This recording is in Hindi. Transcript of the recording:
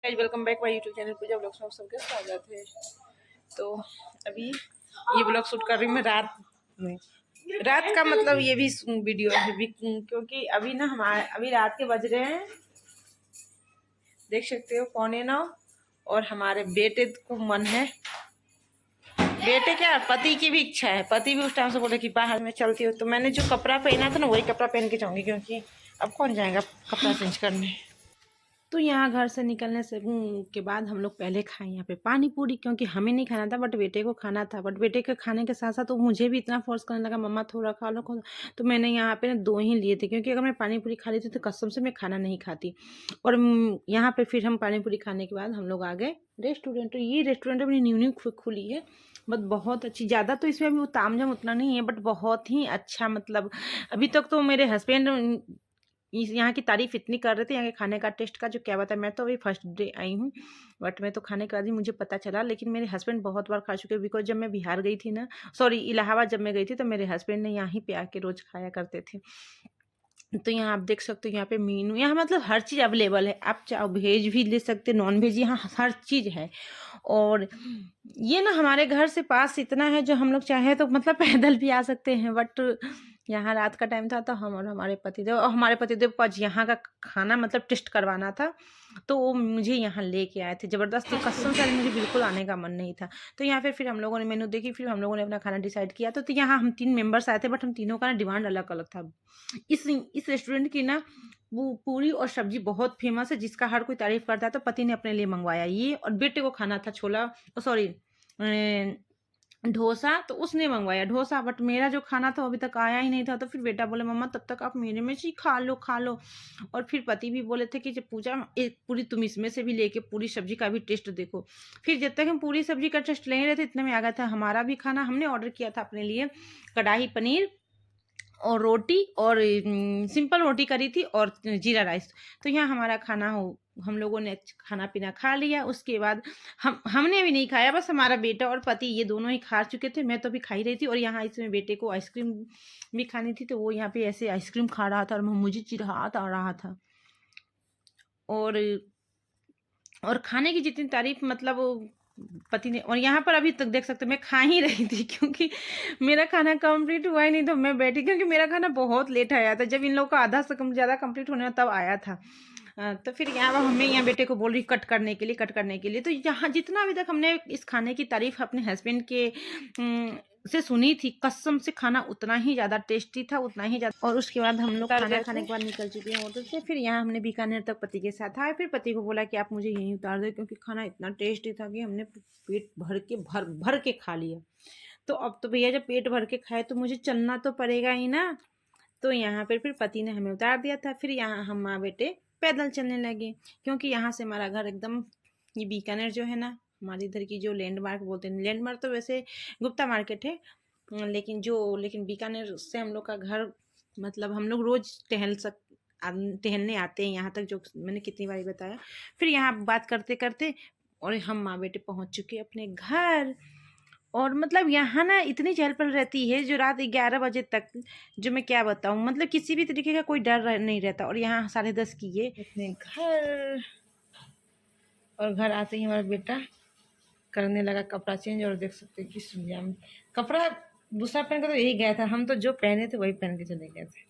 Guys welcome back my YouTube channel Pooja vlogs में सबके स्वागत है। तो अभी ये ब्लॉग शूट कर रही हूँ मैं रात में। रात का मतलब ये भी वीडियो है क्योंकि अभी ना हमारे अभी रात के बज रहे हैं, देख सकते हो 8:45। और हमारे बेटे को मन है, बेटे क्या पति की भी इच्छा है, पति भी उस टाइम से बोले कि बाहर में चलती हो। तो मैंने जो कपड़ा पहना था ना वही कपड़ा पहन के जाऊंगी, क्योंकि अब कौन जाएगा कपड़ा चेंज करने। तो यहाँ घर से निकलने से के बाद हम लोग पहले खाए यहाँ पे पानी पूरी, क्योंकि हमें नहीं खाना था बट बेटे को खाना था। बट बेटे के खाने के साथ साथ तो मुझे भी इतना फोर्स करने लगा, मम्मा थोड़ा खा लो खा लो। तो मैंने यहाँ पे ना 2 ही लिए थे, क्योंकि अगर मैं पानी पूरी खा लेती तो कसम से मैं खाना नहीं खाती। और यहाँ पे फिर हम पानी पूरी खाने के बाद हम लोग आ गए रेस्टोरेंट। ये रेस्टोरेंट अपनी न्यू न्यू खुली है, बट बहुत अच्छी। ज़्यादा तो इसमें अभी वो तामझाम उतना नहीं है, बट बहुत ही अच्छा। मतलब अभी तक तो मेरे हस्बैंड यहाँ की तारीफ इतनी कर रहे थे, यहाँ के खाने का टेस्ट का जो क्या बताया। मैं तो अभी फर्स्ट डे आई हूँ, बट मैं तो खाने के बाद ही मुझे पता चला। लेकिन मेरे हस्बैंड बहुत बार खा चुके हैं, बिकॉज जब मैं बिहार गई थी ना, सॉरी इलाहाबाद जब मैं गई थी, तो मेरे हस्बैंड ने यहाँ पे आके रोज खाया करते थे। तो यहाँ आप देख सकते हो, यहाँ पे मीनू, यहाँ मतलब हर चीज़ अवेलेबल है। आप चाहे वेज भी ले सकते, नॉन वेज, यहाँ हर चीज़ है। और ये ना हमारे घर से पास इतना है, जो हम लोग चाहे तो मतलब पैदल भी आ सकते हैं। बट यहाँ रात का टाइम था, तो हम और हमारे पतिदेव को आज यहाँ का खाना मतलब टेस्ट करवाना था। तो वो मुझे यहाँ लेके आए थे ज़बरदस्ती, कसम से मुझे बिल्कुल आने का मन नहीं था। तो यहाँ फिर हम लोगों ने मेनू देखी, फिर हम लोगों ने अपना खाना डिसाइड किया। तो यहाँ हम 3 मेंबर्स आए थे, बट हम तीनों का ना डिमांड अलग अलग था। इस रेस्टोरेंट की ना वो पूरी और सब्जी बहुत फेमस है, जिसका हर कोई तारीफ करता है। तो पति ने अपने लिए मंगवाया ये, और बेटे को खाना था छोला, सॉरी डोसा, तो उसने मंगवाया डोसा। बट मेरा जो खाना था वो अभी तक आया ही नहीं था। तो फिर बेटा बोले मम्मा तब तक आप मेरे में से खा लो खा लो। और फिर पति भी बोले थे कि जब पूजा एक पूरी तुम इसमें से भी लेके पूरी सब्जी का भी टेस्ट देखो। फिर जब तक हम पूरी सब्जी का टेस्ट ले रहे थे, इतने में आ गया था हमारा भी खाना। हमने ऑर्डर किया था अपने लिए कढ़ाई पनीर और रोटी, और सिंपल रोटी करी थी, और जीरा राइस। तो यहाँ हमारा खाना हम लोगों ने खाना पीना खा लिया। उसके बाद हमने भी नहीं खाया, बस हमारा बेटा और पति ये दोनों ही खा चुके थे। मैं तो अभी खा ही रही थी। और यहाँ इसमें बेटे को आइसक्रीम भी खानी थी, तो वो यहाँ पे ऐसे आइसक्रीम खा रहा था और मुझे चिढ़ात आ रहा था। और खाने की जितनी तारीफ मतलब पति ने। और यहाँ पर अभी तक देख सकते मैं खा ही रही थी, क्योंकि मेरा खाना कंप्लीट हुआ ही नहीं। तो मैं बैठी, क्योंकि मेरा खाना बहुत लेट आया था। जब इन लोगों का आधा से कम ज़्यादा कंप्लीट होने तब आया था। तो फिर यहाँ हमें यहाँ बेटे को बोल रही कट करने के लिए। तो यहाँ जितना अभी तक हमने इस खाने की तारीफ अपने हस्बैंड के से सुनी थी, कसम से खाना उतना ही ज़्यादा टेस्टी था, उतना ही ज़्यादा। और उसके बाद हम लोग खाना खाने के बाद निकल चुके हैं होटल से। फिर यहाँ हमने बीकानेर तक पति के साथ आए। फिर पति को बोला कि आप मुझे यहीं उतार दो, क्योंकि खाना इतना टेस्टी था कि हमने पेट भर भर के खा लिया। तो अब तो भैया जब पेट भर के खाए तो मुझे चलना तो पड़ेगा ही ना। तो यहाँ पर फिर पति ने हमें उतार दिया था। फिर यहाँ हम माँ बेटे पैदल चलने लगे, क्योंकि यहाँ से हमारा घर एकदम, ये बीकानेर जो है ना, हमारे इधर की जो लैंडमार्क बोलते हैं, लैंडमार्क तो वैसे गुप्ता मार्केट है, लेकिन बीकानेर से हम लोग का घर, मतलब हम लोग रोज टहलने आते हैं यहाँ तक, जो मैंने कितनी बार बताया। फिर यहाँ बात करते करते और हम माँ बेटे पहुँच चुके अपने घर। और मतलब यहाँ ना इतनी चहल पहल रहती है जो रात 11 बजे तक, जो मैं क्या बताऊँ, मतलब किसी भी तरीके का कोई डर नहीं रहता। और यहाँ 10:30 की ये अपने घर। और घर आते ही हमारा बेटा करने लगा कपड़ा चेंज। और देख सकते हैं किस में कपड़ा दूसरा पहन कर तो यही गया था, हम तो जो पहने थे वही पहन के चले गए थे।